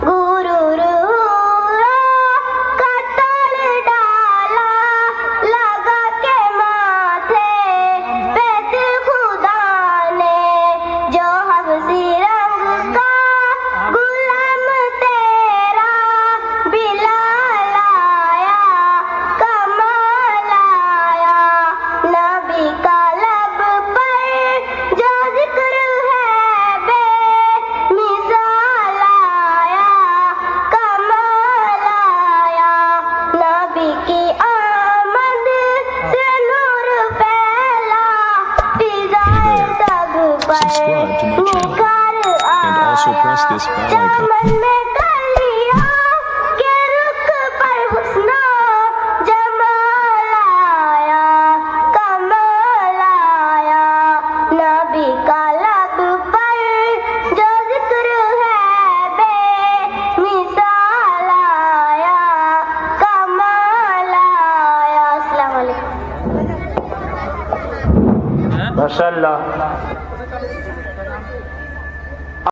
गुरूर हुआ कतल डाला लगा के माथे पे दिल खुदा ने जो हबसी रंग का गुलाम तेरा बिलाल आया कमाल आया नबी का लब पर जो जिक्र है बेमिसाल आया कमाल आया नबी की आमद से नूर फैला फिजाए सब पर Subscribe to my channel निखार and also press आया this bell icon. चमन में कलियां के रुख पर हुस्ना जमाल आया कमाल आया नबी का लब पर जो जिक्र है बेमिसाल आया कमाल आया अस्सलाम वालेकुम माशाअल्लाह।